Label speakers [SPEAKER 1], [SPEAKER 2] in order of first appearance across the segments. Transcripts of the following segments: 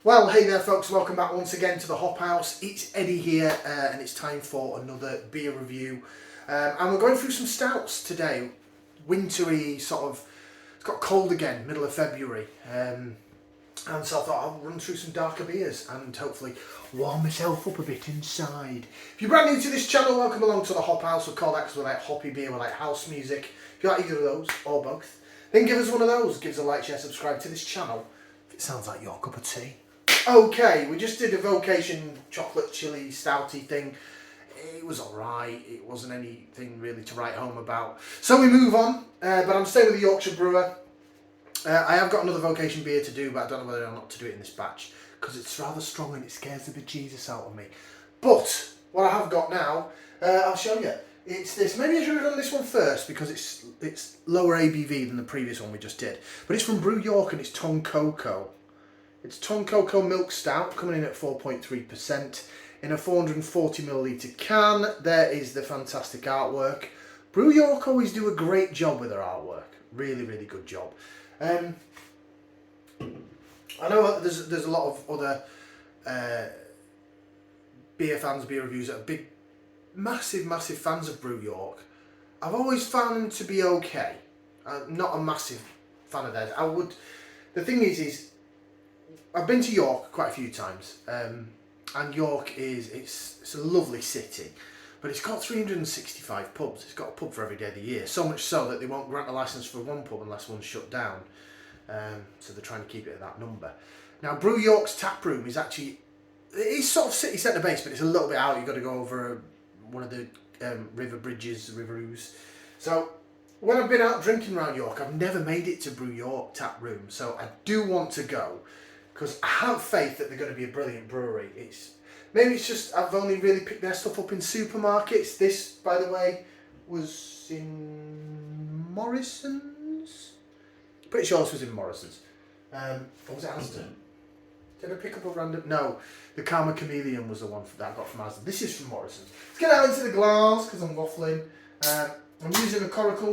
[SPEAKER 1] Well, hey there folks, welcome back once again to the Hop House. It's Eddie here and it's time for another beer review. And we're going through some stouts today. Wintry sort of, it's got cold again, middle of February. And so I thought I'll run through some darker beers and hopefully warm myself up a bit inside. If you're brand new to this channel, welcome along to the Hop House. We call that because we like hoppy beer, we like house music. If you like either of those or both, then give us one of those. Give us a like, share, subscribe to this channel if it sounds like your cup of tea. Okay, we just did a Vocation chocolate chili stouty thing. It was alright, it wasn't anything really to write home about. So we move on, but I'm staying with the Yorkshire brewer. I have got another Vocation beer to do, but I don't know whether or not to do it in this batch, because it's rather strong and it scares the bejesus out of me. But, what I have got now, I'll show you. It's this. Maybe I should have done this one first, because it's lower ABV than the previous one we just did. But it's from Brew York and it's Tonkoko. It's Tonkoko Milk Stout, coming in at 4.3% in a 440ml can. There is the fantastic artwork. Brew York always do a great job with their artwork. Really, really good job. I know there's a lot of other beer fans, beer reviews that are big, massive fans of Brew York. I've always found them to be okay. I'm not a massive fan of theirs. The thing is I've been to York quite a few times, and York it's a lovely city, but it's got 365 pubs. It's got a pub for every day of the year, so much so that they won't grant a licence for one pub unless one's shut down. So they're trying to keep it at that number. Now, Brew York's tap room is actually, it's sort of city centre based, but it's a little bit out. You've got to go over one of the river bridges, riveroos. So when I've been out drinking around York, I've never made it to Brew York tap room, so I do want to go, because I have faith that they're going to be a brilliant brewery. Maybe it's just I've only really picked their stuff up in supermarkets. This, by the way, was in Morrisons. Pretty sure this was in Morrisons. Or was it Asda? Did I pick up a random? No, the Karma Chameleon was the one that I got from Asda. This is from Morrisons. Let's get out into the glass because I'm waffling. I'm using a coracle,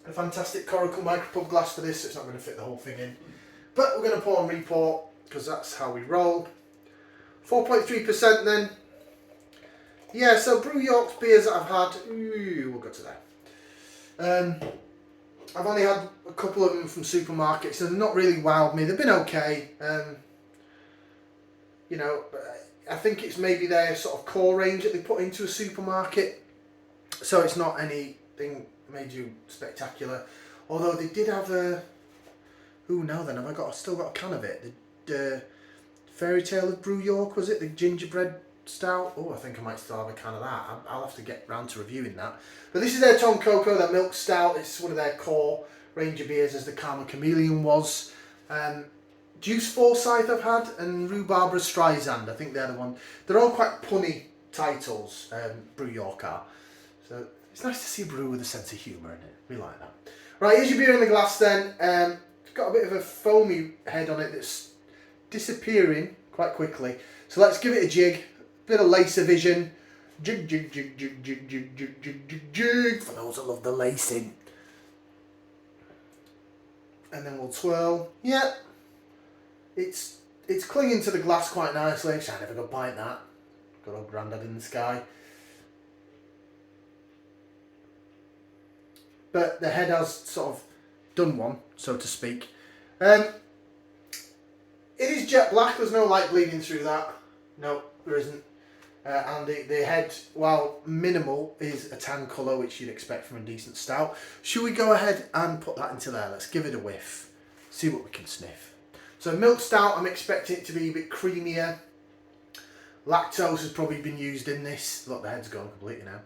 [SPEAKER 1] a fantastic coracle micropub glass for this, so it's not going to fit the whole thing in. But we're going to pour and report, because that's how we roll. 4.3% then. Yeah, so Brew York's beers that I've had, we'll go to that. I've only had a couple of them from supermarkets, and they've not really wowed me. They've been okay. You know, I think it's maybe their sort of core range that they put into a supermarket. So it's not anything major spectacular. Although they did have a... Ooh, now then, have I still got a can of it? The Fairy Tale of Brew York, was it? The gingerbread stout? Oh, I think I might still have a can of that. I'll have to get round to reviewing that. But this is their Tonkoko, their milk stout. It's one of their core range of beers, as the Karma Chameleon was. Juice Forsyth I've had, and Rue Barbara Streisand. I think they're the one. They're all quite punny titles, Brew York are. So it's nice to see a brew with a sense of humour in it. We like that. Right, here's your beer in the glass then. It's got a bit of a foamy head on it that's disappearing quite quickly. So let's give it a jig. Bit of lacer vision. Jig, jig, jig, jig, jig, jig, jig, jig, jig, jig. For those that love the lacing. And then we'll twirl. Yeah. It's clinging to the glass quite nicely. Actually, I never got bite that. Good old Grandad in the sky. But the head has sort of done one, so to speak. It is jet black, there's no light bleeding through that. No, there isn't. And the head, while minimal, is a tan colour, which you'd expect from a decent stout. Should we go ahead and put that into there? Let's give it a whiff, see what we can sniff. So milk stout, I'm expecting it to be a bit creamier. Lactose has probably been used in this. Look, the head's gone completely now.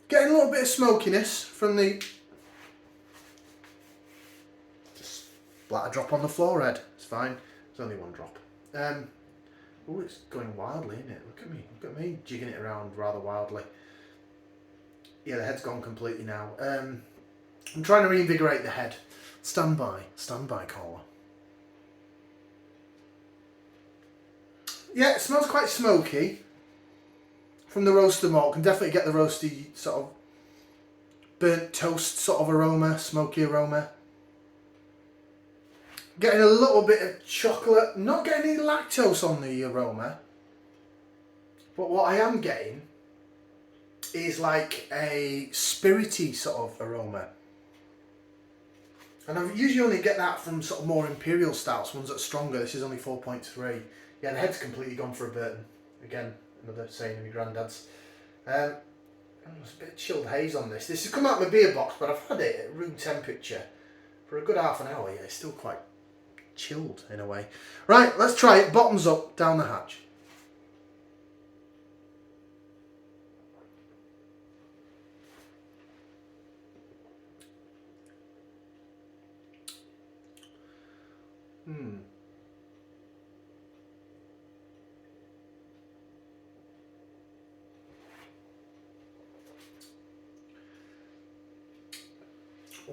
[SPEAKER 1] Getting a little bit of smokiness from the... Just splat a drop on the forehead. It's fine. It's only one drop. Oh, it's going wildly, isn't it? Look at me jigging it around rather wildly. Yeah, the head's gone completely now. I'm trying to reinvigorate the head. Stand by, caller. Yeah, it smells quite smoky. From the roaster malt, can definitely get the roasty sort of burnt toast sort of aroma, smoky aroma. Getting a little bit of chocolate, not getting any lactose on the aroma, but what I am getting is like a spirity sort of aroma. And I usually only get that from sort of more imperial stouts, ones that are stronger. This is only 4.3. Yeah, the head's completely gone for a Burton. Again, another saying of my granddad's. There's a bit of chilled haze on this. This has come out of my beer box, but I've had it at room temperature for a good half an hour. Yeah, it's still quite chilled in a way. Right, let's try it. Bottoms up, down the hatch.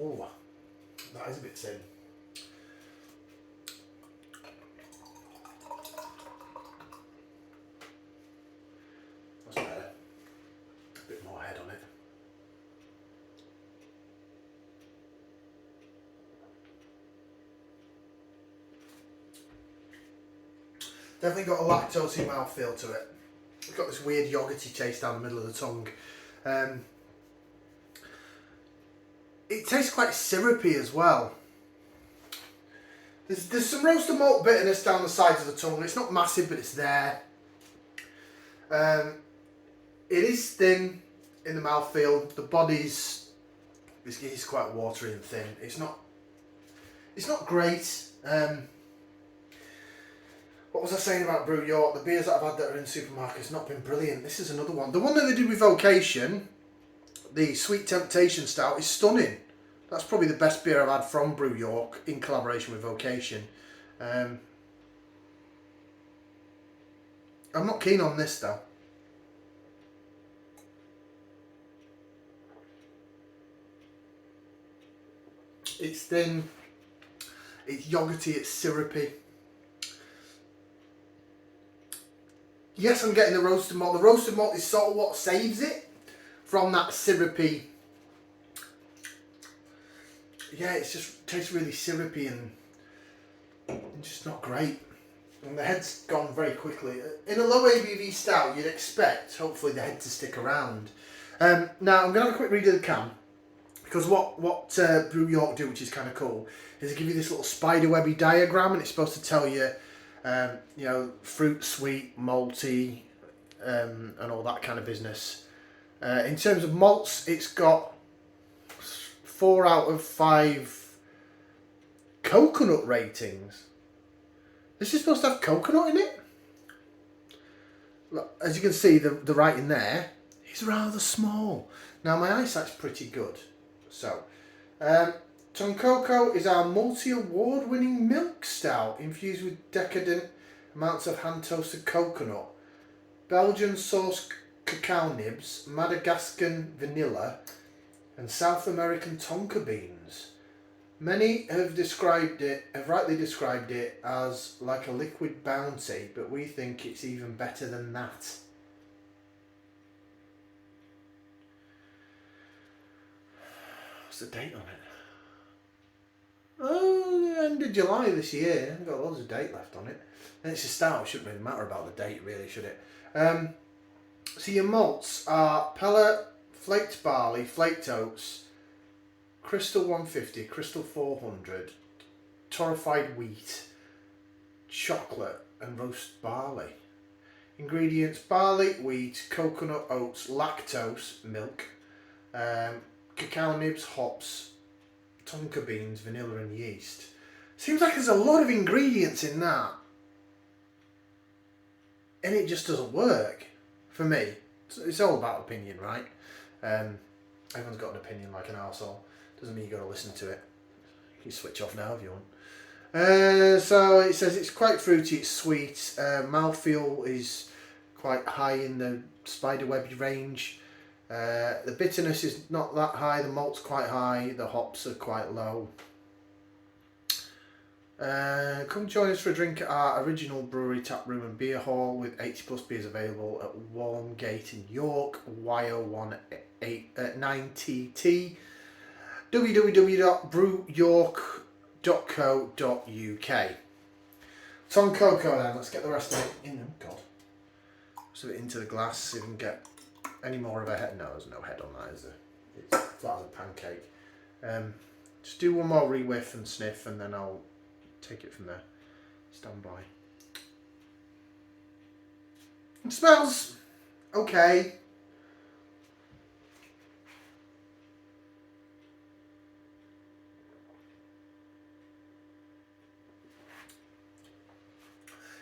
[SPEAKER 1] Oh, that is a bit thin. That's better. A bit more head on it. Definitely got a lactosey mouthfeel to it. It's got this weird yogurty taste down the middle of the tongue. It tastes quite syrupy as well. There's some roasted malt bitterness down the sides of the tongue. It's not massive, but it's there. It is thin in the mouthfeel. The body's is quite watery and thin. It's not great. What was I saying about Brew York? The beers that I've had that are in supermarkets not been brilliant. This is another one. The one that they did with Vocation, the Sweet Temptation Stout, is stunning. That's probably the best beer I've had from Brew York in collaboration with Vocation. I'm not keen on this though. It's thin, it's yogurty, it's syrupy. Yes, I'm getting the roasted malt. The roasted malt is sort of what saves it from that syrupy. Yeah, it just tastes really syrupy and just not great. And the head's gone very quickly. In a low ABV stout, you'd expect, hopefully, the head to stick around. Now, I'm going to have a quick read of the can. Because what Brew York do, which is kind of cool, is they give you this little spiderwebby diagram, and it's supposed to tell you, you know, fruit, sweet, malty, and all that kind of business. In terms of malts, it's got 4 out of 5 coconut ratings. This is supposed to have coconut in it. Look, as you can see, the writing there is rather small. Now my eyesight's pretty good. So, Tonkoko is our multi-award winning milk stout infused with decadent amounts of hand-toasted coconut, Belgian sourced cacao nibs, Madagascan vanilla, and South American Tonka beans. Many have rightly described it as like a liquid bounty, but we think it's even better than that. What's the date on it? Oh, end of July this year. I've got loads of date left on it. And it's a stout, it shouldn't really matter about the date really, should it? So your malts are pellet, flaked barley, flaked oats, crystal 150, crystal 400, torrefied wheat, chocolate and roast barley. Ingredients: barley, wheat, coconut, oats, lactose, milk, cacao nibs, hops, tonka beans, vanilla and yeast. Seems like there's a lot of ingredients in that. And it just doesn't work for me. It's all about opinion, right? Everyone's got an opinion like an arsehole. Doesn't mean you got to listen to it. You can switch off now if you want. So it says it's quite fruity, it's sweet. Mouthfeel is quite high in the spiderweb range. The bitterness is not that high, the malt's quite high, the hops are quite low. Come join us for a drink at our original brewery, tap room and beer hall with 80 plus beers available at Walmgate in York, YO9TT. www.brewyork.com Tonkoko then, let's get the rest of it in. Oh God. So it into the glass so you can get any more of a head. No, there's no head on that, is there? It's flat as a pancake. Just do one more re-whiff and sniff and then I'll take it from there. Stand by. It smells okay.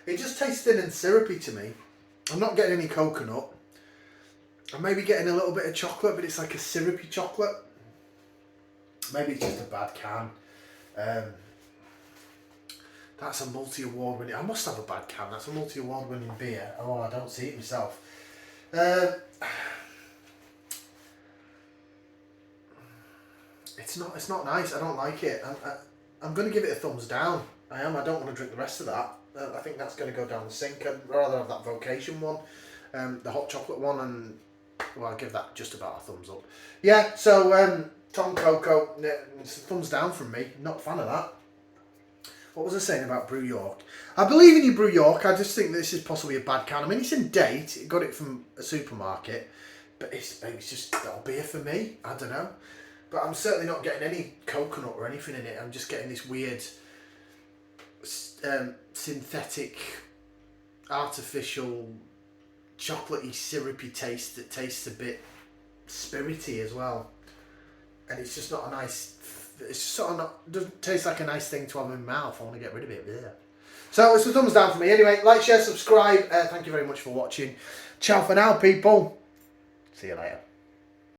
[SPEAKER 1] It just tastes thin and syrupy to me. I'm not getting any coconut. I'm maybe getting a little bit of chocolate, but it's like a syrupy chocolate. Maybe it's just a bad can. That's a multi-award winning. I must have a bad can. That's a multi-award winning beer. Oh, I don't see it myself. It's not nice. I don't like it. I'm going to give it a thumbs down. I am. I don't want to drink the rest of that. I think that's going to go down the sink. I'd rather have that vocation one, the hot chocolate one, and well, I'll give that just about a thumbs up. Yeah. So Tonkoko, thumbs down from me. Not a fan of that. What was I saying about Brew York? I believe in you, Brew York. I just think this is possibly a bad can. I mean, it's in date. It got it from a supermarket, but maybe it's just not a beer for me. I don't know. But I'm certainly not getting any coconut or anything in it. I'm just getting this weird synthetic, artificial, chocolatey, syrupy taste that tastes a bit spirity as well. And it's just not a nice... It's sort of not... doesn't taste like a nice thing to have in my mouth. I want to get rid of it. Yeah. So it's a thumbs down for me. Anyway, like, share, subscribe. Thank you very much for watching. Ciao for now, people. See you later.